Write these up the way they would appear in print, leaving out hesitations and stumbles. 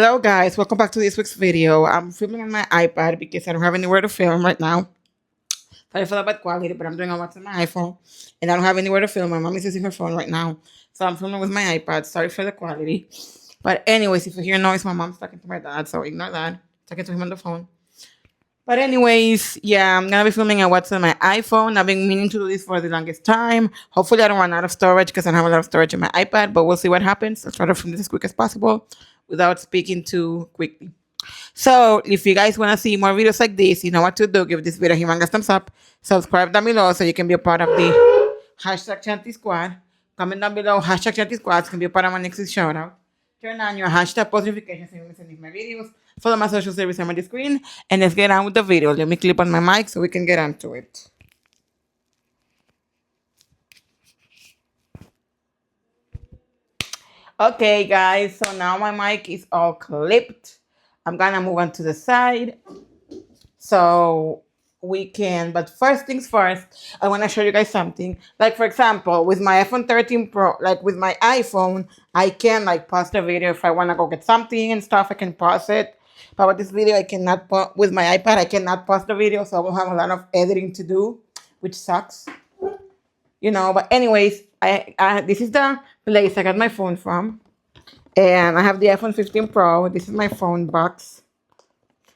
Hello guys, welcome back to this week's video. I'm filming on my iPad because I don't have anywhere to film right now. Sorry for the bad quality, but I'm doing all what's on my iPhone and I don't have anywhere to film. My mom is using her phone right now. So I'm filming with my iPad. Sorry for the quality. But anyways, if you hear noise, my mom's talking to my dad, so ignore that. Talking to him on the phone. But anyways, yeah, I'm gonna be filming at what's on my iPhone. I've been meaning to do this for the longest time. Hopefully I don't run out of storage because I don't have a lot of storage on my iPad, but we'll see what happens. I'll try to film this as quick as possible without speaking too quickly. So if you guys want to see more videos like this, you know what to do. Give this video a humongous thumbs up. Subscribe down below so you can be a part of the hashtag Chanty Squad. Comment down below, hashtag Chanty Squad can be a part of my next shout out. Turn on your hashtag post notifications so you don't miss any of my videos. Follow my social service on the screen. And let's get on with the video. Let me clip on my mic so we can get onto it. Okay, guys. So now my mic is all clipped. I'm going to move on to the side. So we can, but first things first, I want to show you guys something. Like, for example, with my iPhone 13 Pro, like with my iPhone, I can like pause the video if I want to go get something and stuff. I can pause it. But with this video, I cannot pause. With my iPad, I cannot pause the video, so I will have a lot of editing to do, which sucks. But anyways, I this is the place I got my phone from, and I have the iPhone 15 Pro. This is my phone box.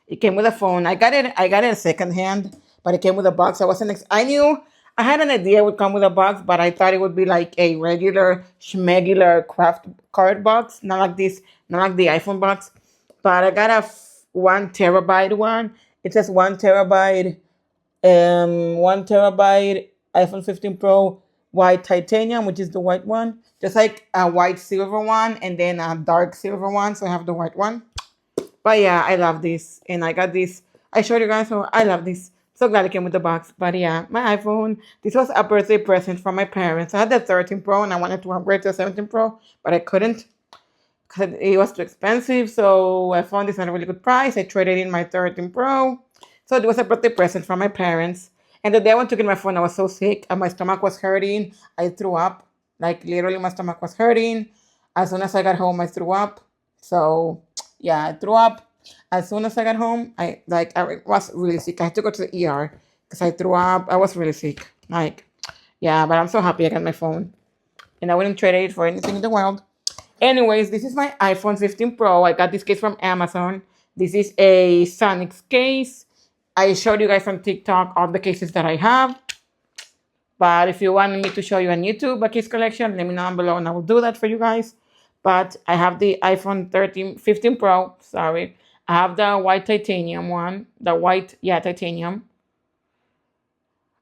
It came with a phone. I got it secondhand, but it came with a box. I knew I had an idea it would come with a box, but I thought it would be like a regular schmegular craft card box, not like this, not like the iPhone box. But I got a 1 terabyte one. It says 1 terabyte, 1 terabyte iPhone 15 Pro white titanium, which is the white one, just like a white silver one, and then a dark silver one. So I have the white one. But yeah, I love this. And I got this. I showed you guys, so I love this. So glad it came with the box. But yeah, my iPhone. This was a birthday present from my parents. I had the 13 Pro and I wanted to upgrade to a 17 Pro, but I couldn't because it was too expensive. So I found this at a really good price. I traded in my 13 Pro. So it was a birthday present from my parents. And the day I went to get my phone, I was so sick and my stomach was hurting. I threw up. Like literally my stomach was hurting. As soon as I got home, I threw up. So yeah, I threw up. As soon as I got home, I was really sick. I had to go to the ER because I threw up. I was really sick. Yeah, but I'm so happy I got my phone. And I wouldn't trade it for anything in the world. Anyways, this is my iPhone 15 Pro. I got this case from Amazon. This is a Sonics case. I showed you guys on TikTok all the cases that I have. But if you want me to show you on YouTube a case collection, let me know down below and I will do that for you guys. But I have the iPhone 15 Pro, sorry. I have the white titanium one, titanium.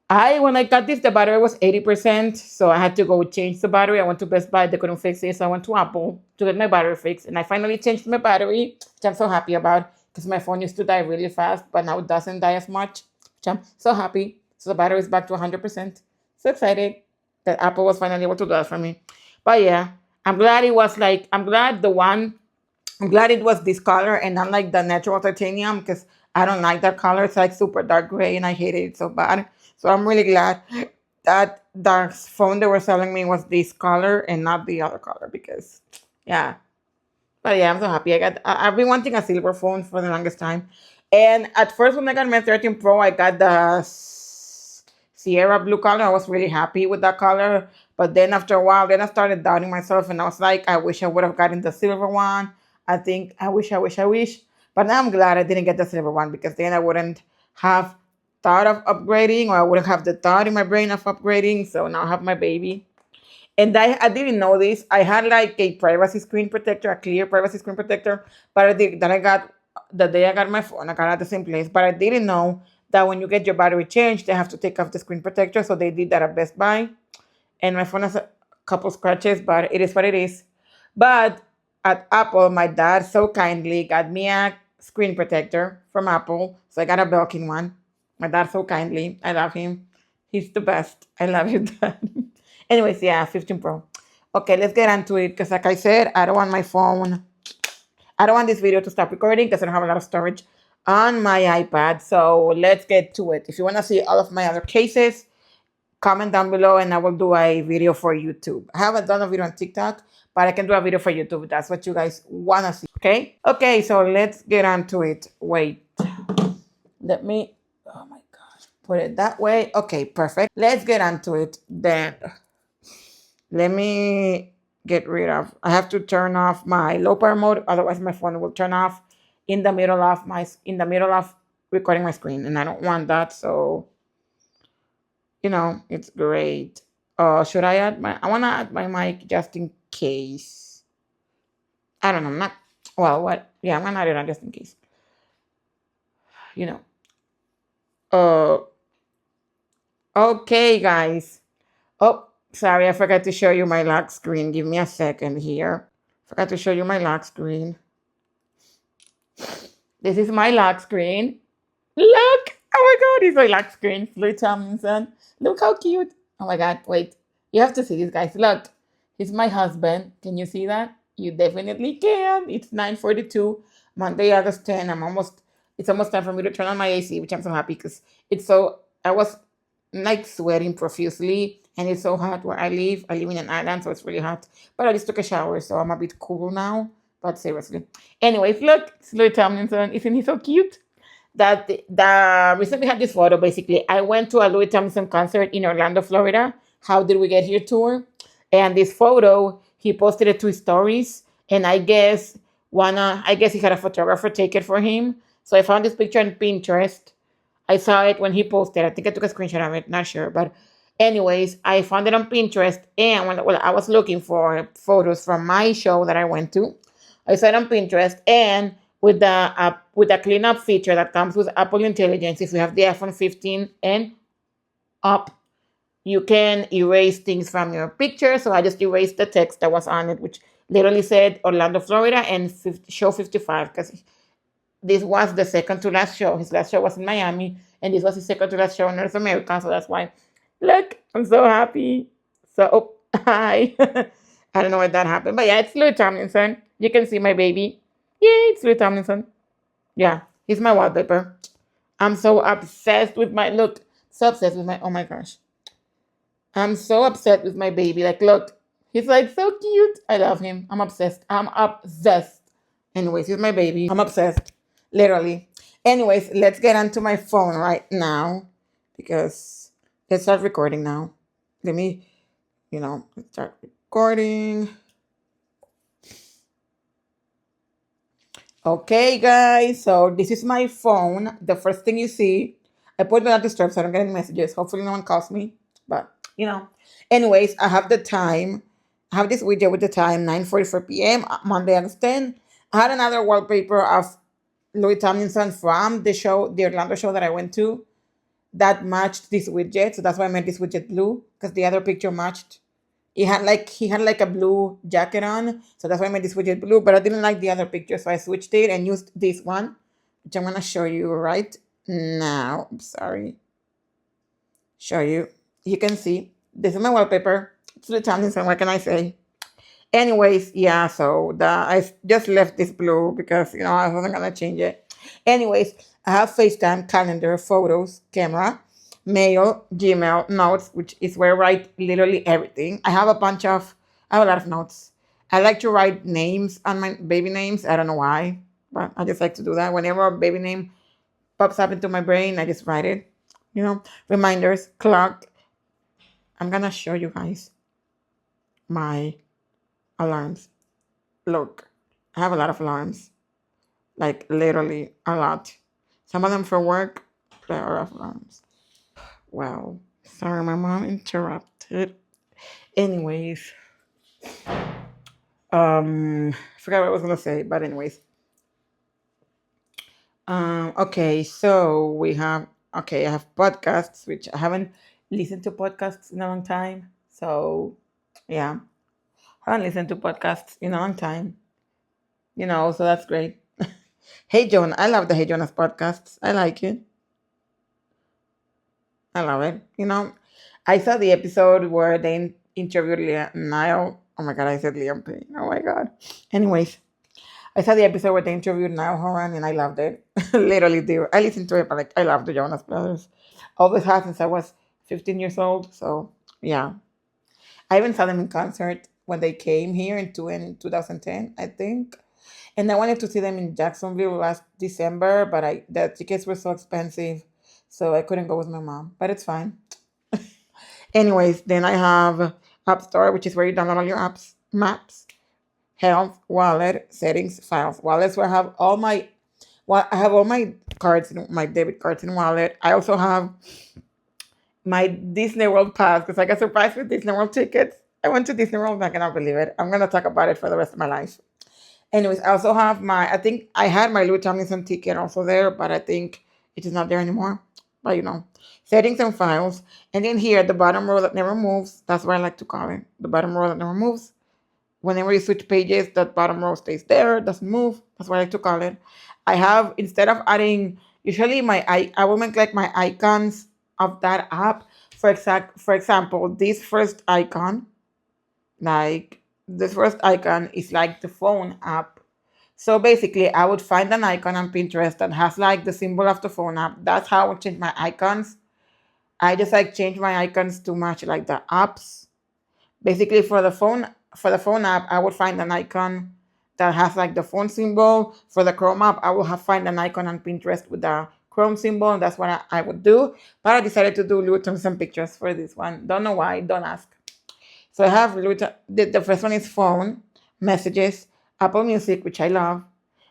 When I got this, the battery was 80%, so I had to go change the battery. I went to Best Buy, they couldn't fix it, so I went to Apple to get my battery fixed. And I finally changed my battery, which I'm so happy about, because my phone used to die really fast, but now it doesn't die as much, which I'm so happy. So the battery is back to 100%. So excited that Apple was finally able to do that for me. But yeah. I'm glad it was this color and not like the natural titanium because I don't like that color. It's like super dark gray and I hate it so bad. So I'm really glad that the phone they were selling me was this color and not the other color because, yeah. But yeah, I'm so happy. I've been wanting a silver phone for the longest time. And at first when I got my 13 Pro, I got the Sierra blue color. I was really happy with that color. But then after a while, then I started doubting myself and I was like, I wish I would have gotten the silver one. I wish. But now I'm glad I didn't get the silver one because then I wouldn't have thought of upgrading or I wouldn't have the thought in my brain of upgrading. So now I have my baby. And I didn't know this. I had like a privacy screen protector, a clear privacy screen protector. But the day I got my phone, I got it at the same place. But I didn't know that when you get your battery changed, they have to take off the screen protector. So they did that at Best Buy. And my phone has a couple scratches, but it is what it is. But at Apple, my dad so kindly got me a screen protector from Apple. So I got a Belkin one. My dad so kindly. I love him. He's the best. I love you, Dad. Anyways, yeah, 15 Pro. Okay, let's get onto it. Because like I said, I don't want this video to stop recording because I don't have a lot of storage on my iPad. So let's get to it. If you want to see all of my other cases, comment down below and I will do a video for YouTube. I haven't done a video on TikTok, but I can do a video for YouTube if that's what you guys want to see. Okay, so let's get on to it. Wait, let me, oh my gosh, put it that way. Okay, perfect. Let's get on to it then. Let me get rid of, I have to turn off my low power mode, otherwise my phone will turn off in the middle of recording my screen, and I don't want that. So it's great. Should I want to add my mic just in case. I don't know, not, well, what, yeah, I'm gonna add it on just in case. You know. Okay, guys. Oh, sorry, I forgot to show you my lock screen. Give me a second here. Forgot to show you my lock screen. This is my lock screen. Look! Oh my god, he's my lock screen. Louis Tomlinson. Look how cute. Oh my god, wait. You have to see this, guys. Look. He's my husband. Can you see that? You definitely can. It's 9:42, Monday, August 10. It's almost time for me to turn on my AC, which I'm so happy because I was like sweating profusely, and it's so hot where I live. I live in an island, so it's really hot. But I just took a shower, so I'm a bit cool now. But seriously. Anyways, look, it's Louis Tomlinson. Isn't he so cute? That the reason we had this photo, basically, I went to a Louis Tomlinson concert in Orlando, Florida. How Did We Get Here tour? And this photo, he posted it to his stories, and I guess he had a photographer take it for him. So I found this picture on Pinterest. I saw it when he posted. I think I took a screenshot of it, not sure. But anyways, I found it on Pinterest, and when I was looking for photos from my show that I went to, I saw it on Pinterest, and with the cleanup feature that comes with Apple Intelligence, if you have the iPhone 15 and up, you can erase things from your picture. So I just erased the text that was on it, which literally said Orlando, Florida, and show 55, because this was the second to last show. His last show was in Miami, and this was his second to last show in North America. So that's why. Look, I'm so happy. So, hi. I don't know why that happened. But yeah, it's Louis Tomlinson. You can see my baby. Yay, it's Louis Tomlinson. Yeah, he's my wallpaper. I'm so obsessed with my, look, so obsessed with my, oh my gosh. I'm so upset with my baby. Like, look, he's like so cute. I love him. I'm obsessed. Anyways, he's my baby. I'm obsessed. Literally. Anyways, let's get onto my phone right now, because let's start recording now. Let me, start recording. Okay, guys, so this is my phone. The first thing you see, I put it on disturb so I don't get any messages. Hopefully no one calls me, but anyways, I have the time. I have this widget with the time, 9:44 p.m. Monday, August 10. I had another wallpaper of Louis Tomlinson from the Orlando show that I went to, that matched this widget. So that's why I made this widget blue, because the other picture matched. He had like a blue jacket on, so that's why I made this widget blue. But I didn't like the other picture, so I switched it and used this one, which I'm gonna show you right now. I'm sorry. Show you. You can see this is my wallpaper. It's the Tomlinson. What can I say? Anyways, yeah. So I just left this blue because I wasn't gonna change it. Anyways, I have FaceTime, calendar, photos, camera, mail, Gmail, notes, which is where I write literally everything. I have a lot of notes. I like to write names on my baby names. I don't know why, but I just like to do that. Whenever a baby name pops up into my brain, I just write it. Reminders, clock. I'm gonna show you guys my alarms. Look, I have a lot of alarms. Like literally a lot. Some of them for work, there are alarms. Wow. Sorry, my mom interrupted. Anyways. Forgot what I was gonna say, but anyways. Okay, so I have podcasts, which I haven't listened to podcasts in a long time. So yeah. I haven't listened to podcasts in a long time. So that's great. Hey Jonah, I love the Hey Jonas podcasts. I like it. I love it. I saw the episode where they interviewed Niall. Oh my god, I said Liam Payne. Oh my god. Anyways, I saw the episode where they interviewed Niall Horan, and I loved it. Literally do. I listened to it, but I love the Jonas Brothers. Always have since I was 15 years old. So yeah. I even saw them in concert when they came here in 2010, I think. And I wanted to see them in Jacksonville last December, but the tickets were so expensive, so I couldn't go with my mom. But it's fine. Anyways, then I have App Store, which is where you download all your apps, maps, health, wallet, settings, files. Wallets where I have all my I have all my cards, my debit cards in wallet. I also have my Disney World pass because I got surprised with Disney World tickets. I went to Disney World. I cannot believe it. I'm gonna talk about it for the rest of my life. Anyways, I also have I think I had my Louis Tomlinson ticket also there, but I think it is not there anymore. But settings and files. And then here, the bottom row that never moves, that's what I like to call it. The bottom row that never moves. Whenever you switch pages, that bottom row stays there, doesn't move. That's what I like to call it. I have, instead of adding, usually I will make like my icons of that app. For example, like this first icon is like the phone app. So basically, I would find an icon on Pinterest that has like the symbol of the phone app. That's how I would change my icons. I just like change my icons to match like the apps. Basically, for the phone app, I would find an icon that has like the phone symbol. For the Chrome app, I will find an icon on Pinterest with the Chrome symbol. And that's what I would do. But I decided to do Louis Tomlinson pictures for this one. Don't know why. Don't ask. So I have the first one is phone, messages, Apple Music, which I love.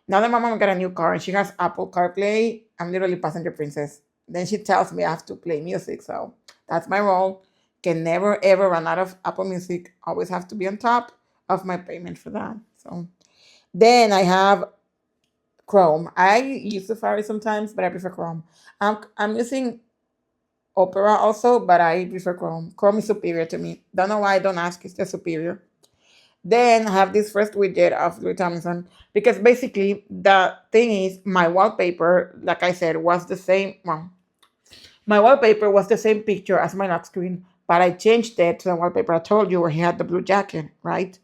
Now that my mom got a new car and she has Apple CarPlay, I'm literally passenger princess. Then she tells me I have to play music, so that's my role. Can never ever run out of Apple Music. Always have to be on top of my payment for that. So then I have Chrome. I use Safari sometimes, but I prefer Chrome. I'm using Opera also, but I prefer Chrome. Chrome is superior to me. Don't know why, don't ask, it's just superior. Then I have this first widget of Louis Tomlinson because basically the thing is my wallpaper, like I said, was the same. Well, my wallpaper was the same picture as my lock screen, but I changed it to the wallpaper I told you where he had the blue jacket, right?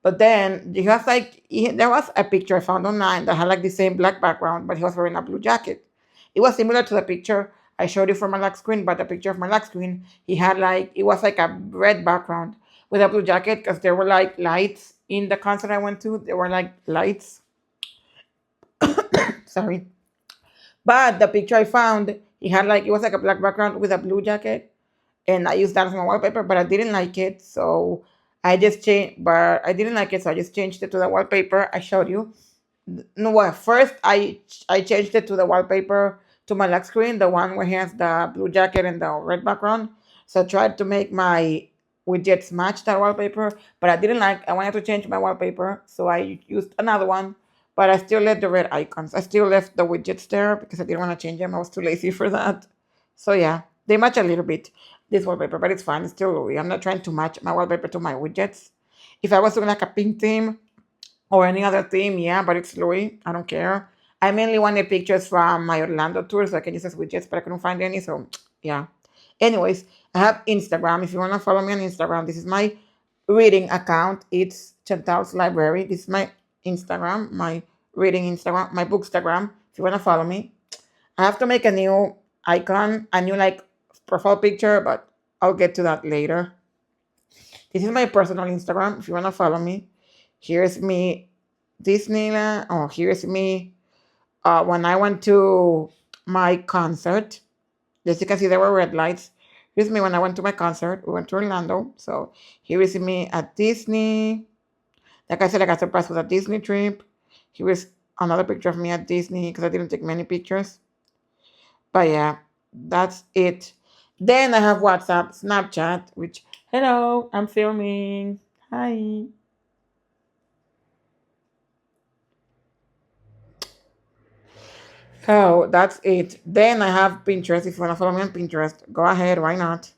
But then there was a picture I found online that had like the same black background, but he was wearing a blue jacket. It was similar to the picture I showed you for my lock screen, but the picture of my lock screen, he had it was like a red background with a blue jacket because there were like lights in the concert I went to. There were like lights. Sorry. But the picture I found, he had it was like a black background with a blue jacket. And I used that as my wallpaper, but I didn't like it. So I just changed, but I didn't like it. So I just changed it to the wallpaper I showed you. No, well, first I changed it to the wallpaper to my lock screen, the one where he has the blue jacket and the red background. So I tried to make my widgets match that wallpaper, but I wanted to change my wallpaper, so I used another one, but I still left the red icons. I still left the widgets there because I didn't want to change them. I was too lazy for that. So yeah, they match a little bit, this wallpaper, but it's fine. It's still Louis. I'm not trying to match my wallpaper to my widgets. If I was doing like a pink theme, or any other theme, yeah, but it's Louis. I don't care. I mainly wanted pictures from my Orlando tour so I can use as widgets, but I couldn't find any, so yeah. Anyways, I have Instagram. If you want to follow me on Instagram, this is my reading account. It's Chantal's Library. This is my Instagram, my reading Instagram, my bookstagram. If you want to follow me, I have to make a new icon, a new profile picture, but I'll get to that later. This is my personal Instagram. If you want to follow me, here's me, Disneyland. Oh, here's me when I went to my concert. As you can see, there were red lights. Here's me when I went to my concert. We went to Orlando. So here is me at Disney. Like I said, I got surprised with a Disney trip. Here is another picture of me at Disney because I didn't take many pictures. But yeah, that's it. Then I have WhatsApp, Snapchat, which, hello, I'm filming. Hi. Oh, that's it. Then I have Pinterest. If you want to follow me on Pinterest, go ahead. Why not?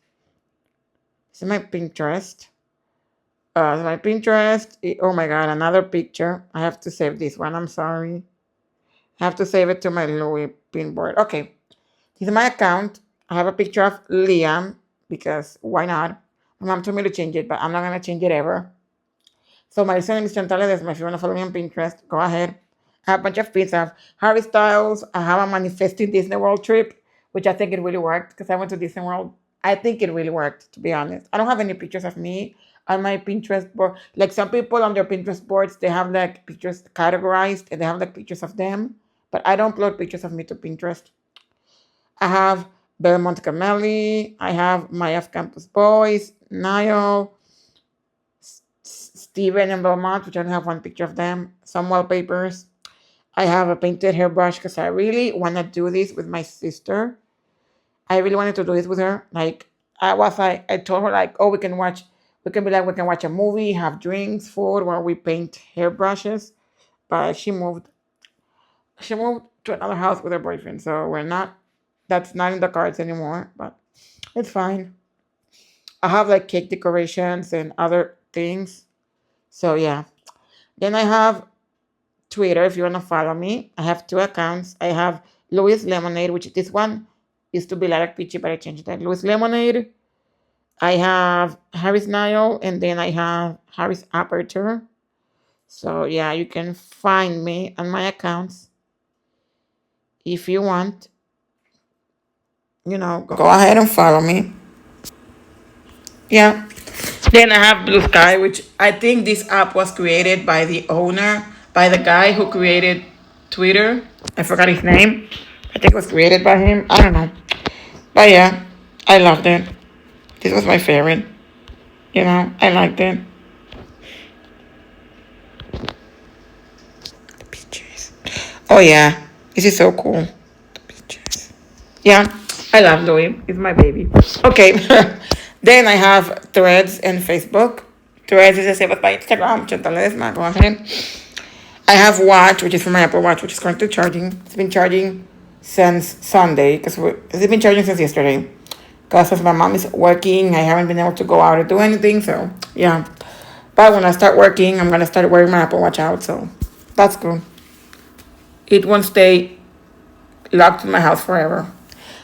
This is my Pinterest. My Pinterest. Oh my God, another picture. I have to save this one. I'm sorry. I have to save it to my Louis pinboard. Okay. This is my account. I have a picture of Liam because why not? My mom told me to change it, but I'm not going to change it ever. So my username is chantalleledesma. If you want to follow me on Pinterest, go ahead. I have a bunch of pins. I have Harry Styles. I have a manifesting Disney World trip, which I think it really worked because I went to Disney World. I think it really worked, to be honest. I don't have any pictures of me on my Pinterest board. Like some people on their Pinterest boards, they have like pictures categorized and they have like pictures of them. But I don't upload pictures of me to Pinterest. I have Belmont Cameli. I have my F Campus Boys, Niall, Steven and Belmont, which I only have one picture of them. Some wallpapers. I have a painted hairbrush because I really want to do this with my sister. I really wanted to do this with her. Like I told her like, oh, we can be like, we can watch a movie, have drinks, food, while we paint hairbrushes. But she moved to another house with her boyfriend, so that's not in the cards anymore. But it's fine. I have like cake decorations and other things. So yeah. Then I have Twitter if you wanna follow me. I have two accounts. I have Louis Lemonade, which this one used to be Lilac Peachy, but I changed that. Louis Lemonade. I have Harris Nile, and then I have Harris Aperture. So yeah, you can find me on my accounts if you want. Go ahead and follow me. Yeah. Then I have Blue Sky, which I think this app was created by the owner, by the guy who created Twitter. I forgot his name. I think it was created by him. I don't know. But yeah, I loved it. This was my favorite. I liked it. The pictures. Oh yeah, this is so cool. The pictures. Yeah, I love Louis. He's my baby. Okay. Then I have Threads and Facebook. Threads is the same as my Instagram. Chantalleledesma. Go ahead. I have Watch, which is for my Apple Watch, which is currently charging. It's been charging since Sunday because it's been charging since yesterday. Because my mom is working, I haven't been able to go out or do anything. So yeah, but when I start working, I'm gonna start wearing my Apple Watch out. So that's good. It won't stay locked in my house forever.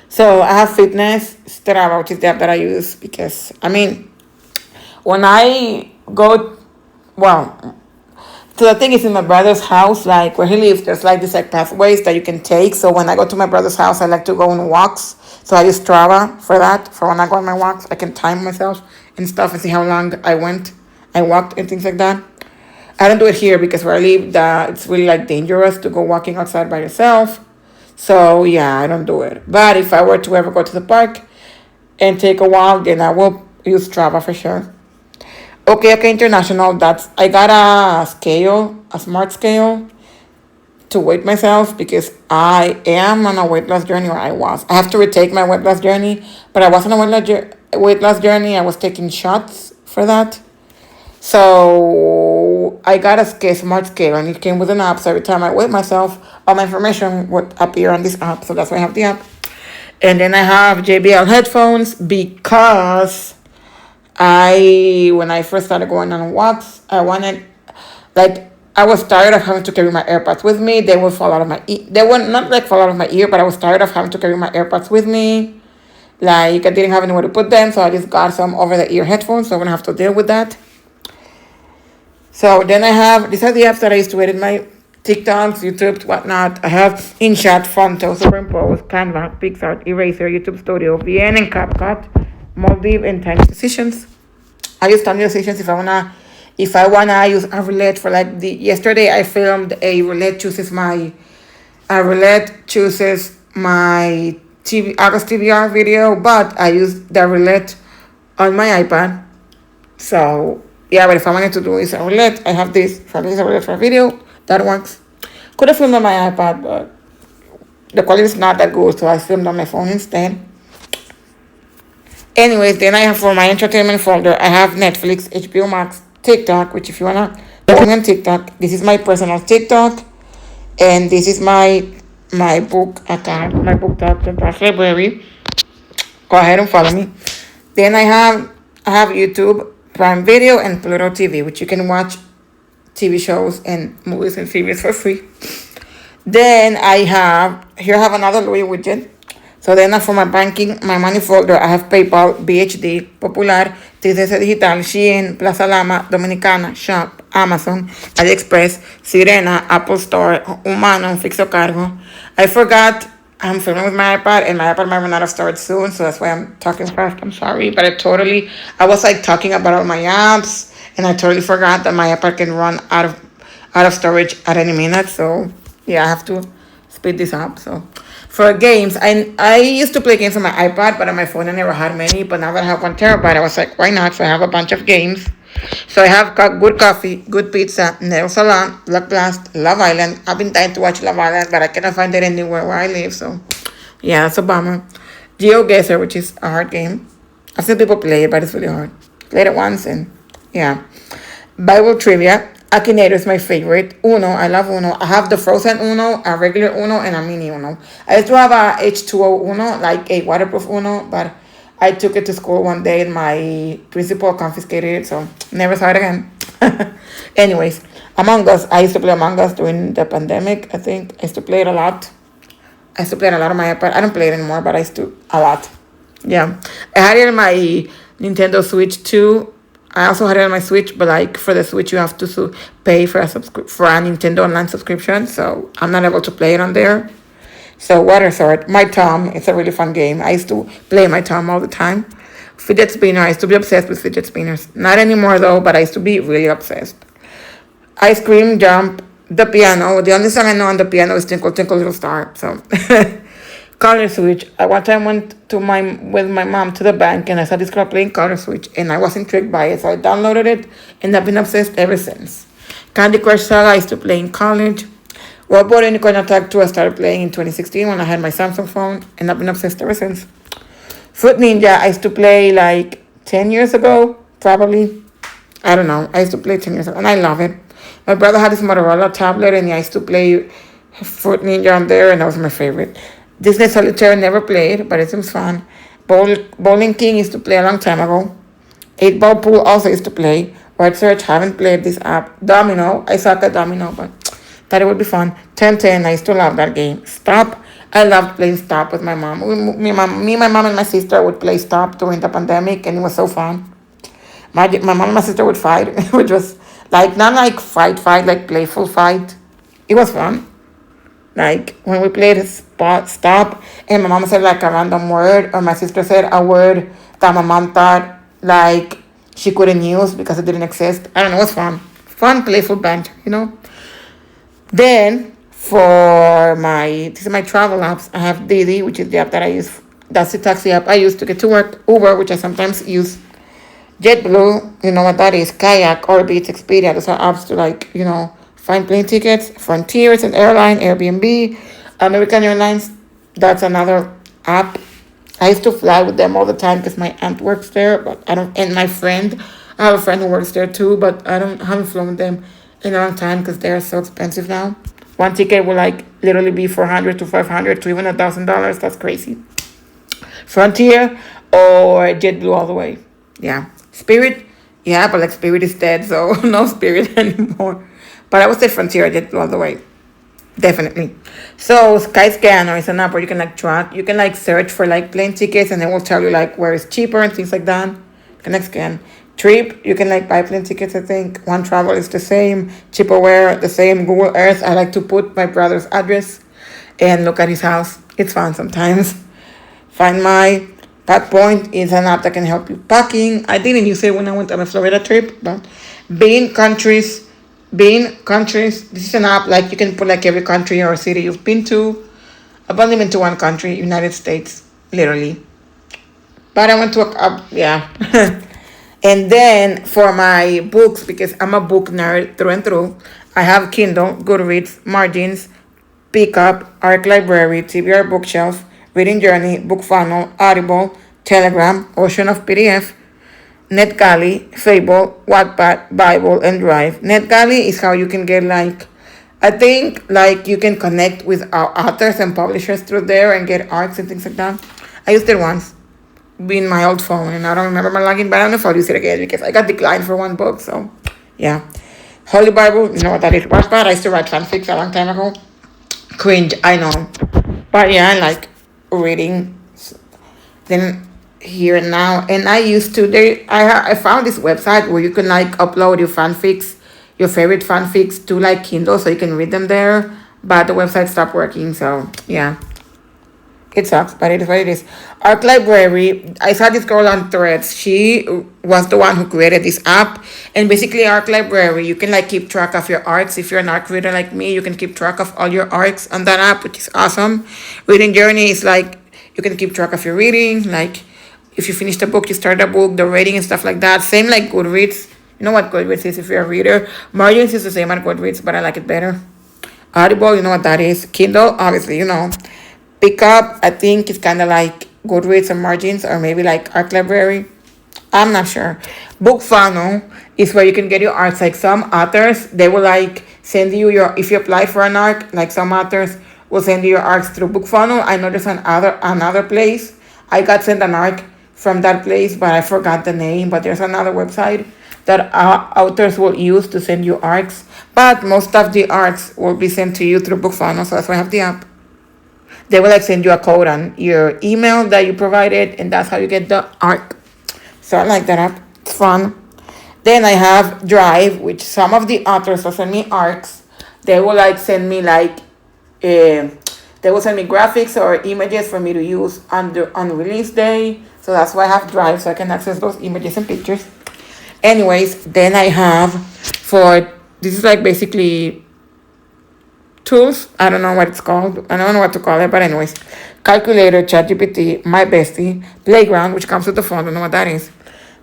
So I have Fitness, Strava, which is the app that I use because when I go, well, so the thing is in my brother's house, like where he lives, there's like these like pathways that you can take. So when I go to my brother's house, I like to go on walks. So I use Strava for that. For when I go on my walks, I can time myself and stuff and see how long I walked and things like that. I don't do it here because where I live, it's really like dangerous to go walking outside by yourself. So yeah, I don't do it. But if I were to ever go to the park and take a walk, then I will use Strava for sure. Okay, International. I got a smart scale to weight myself because I am on a weight loss journey, or I was. I have to retake my weight loss journey, but I wasn't on a weight loss journey. I was taking shots for that. So I got a smart scale, and it came with an app. So every time I weigh myself, all my information would appear on this app. So that's why I have the app. And then I have JBL headphones because when I first started going on walks, I was tired of having to carry my AirPods with me. They would fall out of my ear. They would not like fall out of my ear, but I was tired of having to carry my AirPods with me. Like I didn't have anywhere to put them, so I just got some over the ear headphones, so I wouldn't have to deal with that. So then these are the apps that I used to edit my TikToks, YouTube, whatnot. I have InShot, Fonto, Superimpose, Canva, PixArt, Eraser, YouTube Studio, VN, and CapCut, Maldive, and Tiny Decisions. I use Tiny Decisions if I wanna use a roulette for yesterday I filmed a roulette chooses my TV August TVR video, but I used the roulette on my iPad. So yeah, but if I wanted to do is a roulette, I have this. If I use a roulette for a video, that works. Could have filmed on my iPad, but the quality is not that good, so I filmed on my phone instead. Anyways, then I have for my entertainment folder, I have Netflix, HBO Max, TikTok, which if you wanna go on TikTok, this is my personal TikTok, and this is my book account, my book talk and library. Go ahead and follow me. Then I have YouTube, Prime Video, and Pluto TV, which you can watch TV shows and movies and series for free. Then I have another Louis widget. So then for my banking, my money folder, I have PayPal, BHD, Popular, TCS Digital, Shein, Plaza Lama, Dominicana, Shop, Amazon, AliExpress, Sirena, Apple Store, Humano, Fixo Cargo. I forgot I'm filming with my iPad, and my iPad might run out of storage soon, so that's why I'm talking fast. I'm sorry, but I was like talking about all my apps, and I totally forgot that my iPad can run out of storage at any minute. So yeah, I have to speed this up. So for games, I used to play games on my iPad, but on my phone I never had many. But now that I have 1 terabyte, I was like, why not? So I have a bunch of games. So I have got good coffee, good pizza, nail salon, Black Blast, Love Island. I've been dying to watch Love Island, but I cannot find it anywhere where I live. So yeah, that's a bummer. GeoGuessr, which is a hard game. I've seen people play it, but it's really hard. Played it once and yeah. Bible trivia. Akinator is my favorite. Uno, I love Uno. I have the frozen Uno, a regular Uno, and a mini Uno. I used to have a H2O Uno, like a waterproof Uno, but I took it to school one day and my principal confiscated it, so never saw it again. Anyways, Among Us. I used to play Among Us during the pandemic, I think. I used to play it a lot. I used to play it a lot on my iPad. I don't play it anymore, but I used to a lot. Yeah. I had it on my Nintendo Switch too. I also had it on my Switch, but like for the Switch, you have to pay for for a Nintendo Online subscription, so I'm not able to play it on there. So Water Sword, My Tom, it's a really fun game. I used to play My Tom all the time. Fidget spinner, I used to be obsessed with fidget spinners. Not anymore though, but I used to be really obsessed. Ice cream, jump, the piano. The only song I know on the piano is Twinkle Twinkle Little Star. So Color Switch. I one time went with my mom to the bank and I saw this girl playing Color Switch and I was intrigued by it, so I downloaded it and I've been obsessed ever since. Candy Crush Saga I used to play in college. Robot Unicorn Attack 2 I started playing in 2016 when I had my Samsung phone, and I've been obsessed ever since. Fruit Ninja I used to play like 10 years ago, probably. I don't know. I used to play 10 years ago, and I love it. My brother had this Motorola tablet, and I used to play Fruit Ninja on there, and that was my favorite. Disney Solitaire never played, but it seems fun. Bowling King used to play a long time ago. 8 Ball Pool also used to play. Word Search, haven't played this app. Domino, I suck at Domino, but thought it would be fun. 1010, I used to love that game. Stop, I loved playing Stop with my mom. My mom, and my sister would play Stop during the pandemic, and it was so fun. My mom and my sister would fight, which was like not like fight, like playful fight. It was fun. Like when we played Stop, and my mom said like a random word, or my sister said a word that my mom thought like she couldn't use because it didn't exist. I don't know, it was fun. Fun, playful banter. Then for these are my travel apps. I have Didi, which is the app that I use. That's the taxi app I use to get to work. Uber, which I sometimes use. JetBlue, you know what that is. Kayak, Orbitz, Expedia. Those are apps to find plane tickets. Frontier is an airline. Airbnb, American Airlines. That's another app. I used to fly with them all the time because my aunt works there, but I don't. And my friend, I have a friend who works there too, but haven't flown with them in a long time because they're so expensive now. One ticket will like literally be $400 to $500 to even $1,000. That's crazy. Frontier or JetBlue all the way. Yeah. Spirit, yeah, but like Spirit is dead, so no Spirit anymore. But I would say Frontier or JetBlue all the way. Definitely. So Skyscanner is an app where you can you can search for like plane tickets and it will tell you like where it's cheaper and things like that. You can scan. Trip, you can buy plane tickets, I think. One Travel is the same. Chipperware, the same. Google Earth, I like to put my brother's address and look at his house. It's fun sometimes. Find My. Pack Point is an app that can help you packing. I didn't use it when I went on a Florida trip, but Bean Countries, this is an app you can put every country or city you've been to. I've only been to one country, United States, literally. But I went to yeah. And then for my books, because I'm a book nerd through and through, I have Kindle, Goodreads, Margins, Pickup, Arc Library, TBR Bookshelf, Reading Journey, Book Funnel, Audible, Telegram, Ocean of PDF, NetGalley, Fable, Wattpad, Bible, and Drive. NetGalley is how you can get I think you can connect with our authors and publishers through there and get arcs and things like that. I used it once. In my old phone, and I don't remember my login, but I don't know if I'll use it again because I got declined for one book. So, yeah. Holy Bible, you know what that is. Wattpad, I used to write fanfics a long time ago. Cringe, I know. But yeah, I like reading. Then here and now, and I used to. I found this website where you can upload your fanfics, your favorite fanfics to Kindle, so you can read them there. But the website stopped working, so yeah. It sucks, but it is what it is. Art Library, I saw this girl on Threads. She was the one who created this app. And basically, Art Library, you can like keep track of your arts. If you're an art reader like me, you can keep track of all your arts on that app, which is awesome. Reading Journey is like you can keep track of your reading. Like if you finish the book, you start the book, the rating and stuff like that. Same like Goodreads. You know what Goodreads is if you're a reader. Margins is the same as Goodreads, but I like it better. Audible, you know what that is. Kindle, obviously, you know. Pickup, I think it's kind of like Goodreads and Margins, or maybe like Art Library. I'm not sure. Book Funnel is where you can get your arts. Like some authors, they will like send you your, if you apply for an art, like some authors will send you your arts through Book Funnel. I know there's another place. I got sent an art from that place, but I forgot the name. But there's another website that authors will use to send you arts. But most of the arts will be sent to you through Book Funnel, so that's why I have the app. They will like send you a code on your email that you provided, and that's how you get the art. So I like that app. It's fun. Then I have Drive, which some of the authors will send me arcs. They will like send me like they will send me graphics or images for me to use on release day. So that's why I have Drive, so I can access those images and pictures. Anyways, then I have for this is like basically tools. I don't know what it's called. I don't know what to call it, but anyways, calculator, ChatGPT, my bestie, playground, which comes with the phone. I don't know what that is.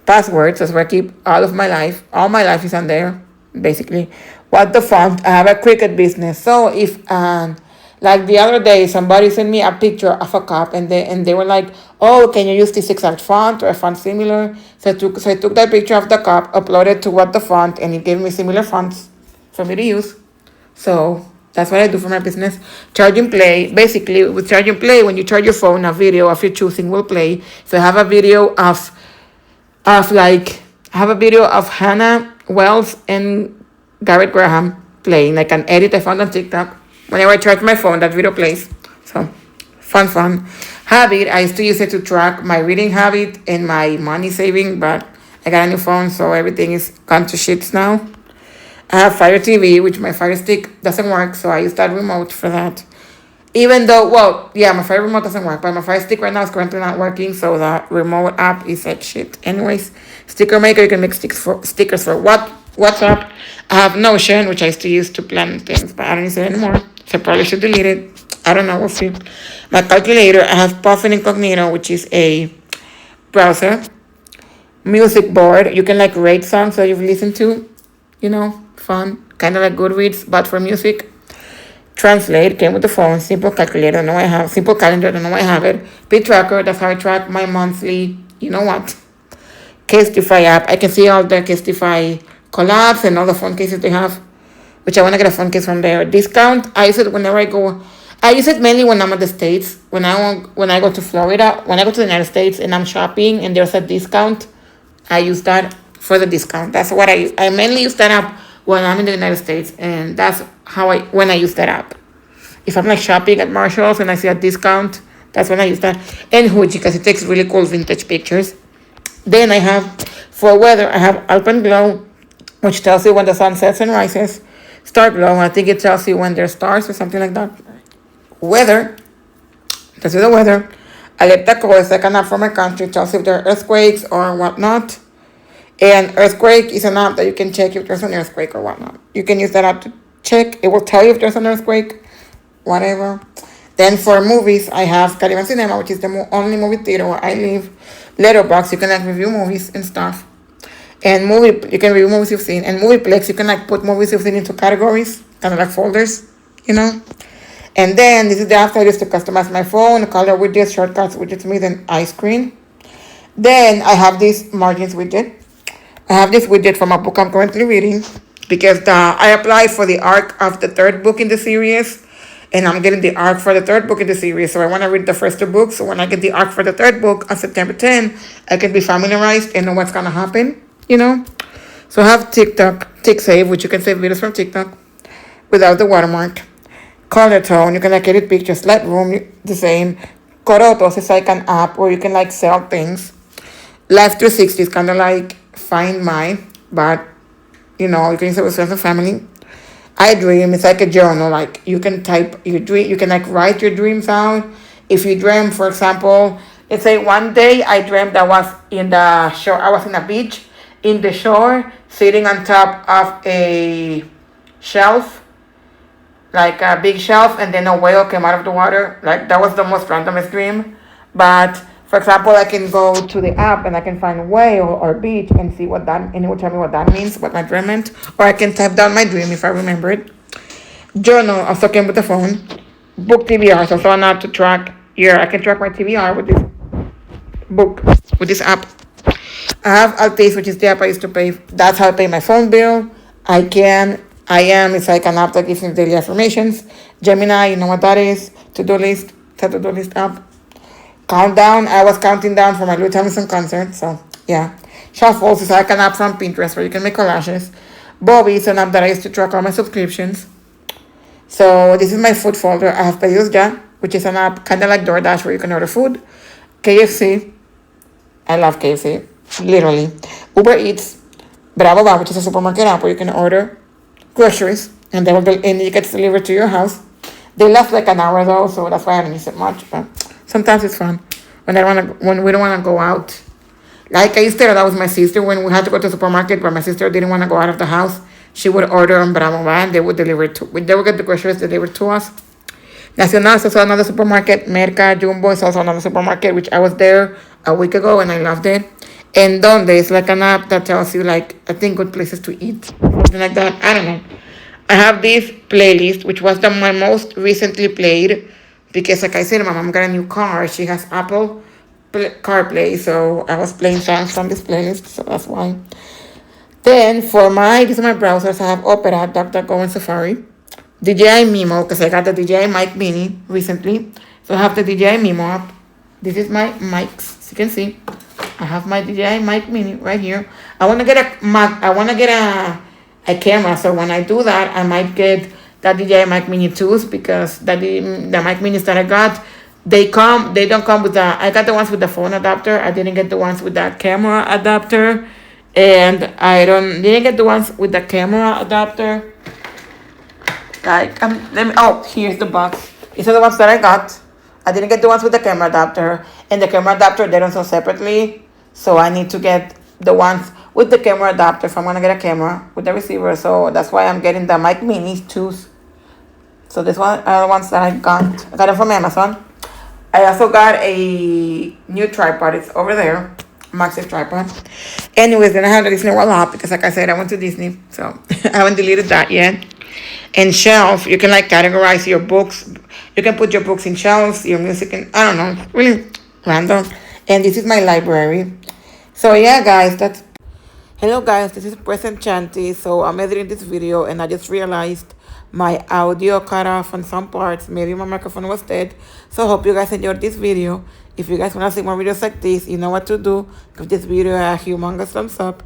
Passwords, that's where I keep all of my life. All my life is on there, basically. What the font? I have a Cricut business. So if like the other day, somebody sent me a picture of a cup, and they were like, "Oh, can you use this exact font or a font similar?" So I took that picture of the cup, uploaded to what the font, and it gave me similar fonts for me to use. So that's what I do for my business. Charge and play. Basically, with charge and play, when you charge your phone, a video of your choosing will play. So I have a video I have a video of Hannah Wells and Garrett Graham playing, like an edit I found on TikTok. Whenever I charge my phone, that video plays. So fun. Habit, I used to use it to track my reading habit and my money saving, but I got a new phone, so everything is gone to shits now. I have Fire TV, which my Fire Stick doesn't work, so I use that remote for that. Even though, well, yeah, my Fire remote doesn't work, but my Fire Stick right now is currently not working, so the remote app is like shit. Anyways, sticker maker, you can make stickers for WhatsApp. I have Notion, which I used to use to plan things, but I don't use it anymore, so I probably should delete it. I don't know, we'll see. My calculator, I have Puffin Incognito, which is a browser. Music board, you can like rate songs that you've listened to, you know, fun, kind of like Goodreads, but for music. Translate came with the phone. Simple calculator, no I have. Simple calendar, no I have it. Pay tracker, that's how I track my monthly, you know what. Casetify app, I can see all the Casetify collabs and all the phone cases they have, which I want to get a phone case from there. Discount, I use it whenever I go. I use it mainly when I'm at the States. When I go to Florida, when I go to the United States and I'm shopping and there's a discount, I use that for the discount. That's what I use. I mainly use that app when I'm in the United States, and that's when I use that app. If I'm like shopping at Marshalls and I see a discount, that's when I use that. And Huji, because it takes really cool vintage pictures. Then I have, for weather, I have Alpenglow, which tells you when the sun sets and rises. Star Glow, I think it tells you when there's stars or something like that. Weather, tells you the weather. Alerta is like an app from my country, tells you if there are earthquakes or whatnot. And earthquake is an app that you can check if there's an earthquake or whatnot. You can use that app to check. It will tell you if there's an earthquake, whatever. Then for movies, I have Caribe Cinema, which is the only movie theater where I live. Letterboxd, you can like review movies and stuff. And you can review movies you've seen. And Movieplex, you can like put movies you've seen into categories, kind of like folders, you know. And then this is the app I use to customize my phone, color widgets, shortcuts, widgets, me, then iScreen. Then I have this margins widget. I have this widget from a book I'm currently reading because I applied for the arc of the third book in the series, and I'm getting the arc for the third book in the series. So I want to read the first two books. So when I get the arc for the third book on September 10, I can be familiarized and know what's going to happen, you know? So I have TickSave, which you can save videos from TikTok without the watermark. Color tone, you can like edit pictures. Lightroom, the same. Corotos is like an app where you can like sell things. Life 360 is kind of like Find My, but you know, you can use it with friends and family. I Dream, it's like a journal, like you can type your dream, you can like write your dreams out If you dream, for example, let's say one day I dreamed I was in the shore, I was in a beach, in the shore, sitting on top of a shelf, like a big shelf, and then a whale came out of the water. Like, that was the most randomest dream. But for example, I can go to the app and I can find whale or beach and see what that, and it will tell me what that means, what my dream meant. Or I can type down my dream if I remember it. Journal, also came with the phone. Book TBR, so also an app to track. Yeah, I can track my TBR with this book, with this app. I have Altis, which is the app I used to pay. That's how I pay my phone bill. I am, it's like an app that gives me daily affirmations. Gemini, you know what that is. To-do list, it's a to-do list app. Countdown, I was counting down for my Louis Tomlinson concert, so yeah. Shuffles is like an app from Pinterest where you can make collages. Bobby is an app that I used to track all my subscriptions. So this is my food folder. I have Pedidos Ya, which is an app kind of like DoorDash where you can order food. KFC, I love KFC, literally. Uber Eats, Bravo Ba, which is a supermarket app where you can order groceries and and it gets delivered to your house. They last like an hour though, so that's why I don't use it much. But sometimes it's fun when we don't want to go out. Like I used to do that with my sister when we had to go to the supermarket, but my sister didn't want to go out of the house. She would order on Bravo Ba and they would deliver they would get the groceries delivered to us. Nacional is also another supermarket. Merca, Jumbo is also another supermarket, which I was there a week ago and I loved it. And Donde is like an app that tells you, like, I think good places to eat, something like that. I don't know. I have this playlist, which was my most recently played, because like I said, my mom got a new car. She has Apple CarPlay, so I was playing songs from this playlist, so that's why. Then these are my browsers. I have Opera, DuckDuckGo, and Safari. DJI Mimo, because I got the DJI Mic Mini recently. So I have the DJI Mimo app. This is my mics, as you can see. I have my DJI Mic Mini right here. I want to get a camera, so when I do that, I might get the DJI Mic Mini 2s, because the Mic Minis that I got, they don't come with I got the ones with the phone adapter. I didn't get the ones with the camera adapter. And I didn't get the ones with the camera adapter. Like, here's the box. These are the ones that I got. I didn't get the ones with the camera adapter. And the camera adapter, they don't sell separately. So I need to get the ones with the camera adapter if I'm going to get a camera with the receiver. So that's why I'm getting the Mic Minis 2s. So this one are the ones that I got. I got them from Amazon. I also got a new tripod. It's over there. Max's tripod. Anyways, then I have the Disney World app, because like I said, I went to Disney. So I haven't deleted that yet. And shelf, you can like categorize your books. You can put your books in shelves, your music in, I don't know, really random. And this is my library. So yeah, guys, hello guys, this is Present Chanty. So I'm editing this video and I just realized my audio cut off on some parts. Maybe my microphone was dead. So I hope you guys enjoyed this video. If you guys want to see more videos like this, you know what to do. Give this video a humongous thumbs up.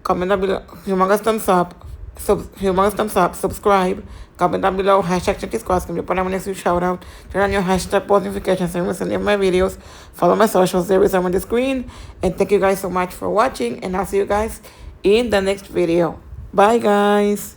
Comment down below, humongous thumbs up. Subscribe, comment down below, #ChantySquad, give me a next shout out, turn on your hashtag post notifications and listen to my videos, follow my socials, there is on the screen, and thank you guys so much for watching, and I'll see you guys in the next video. Bye guys.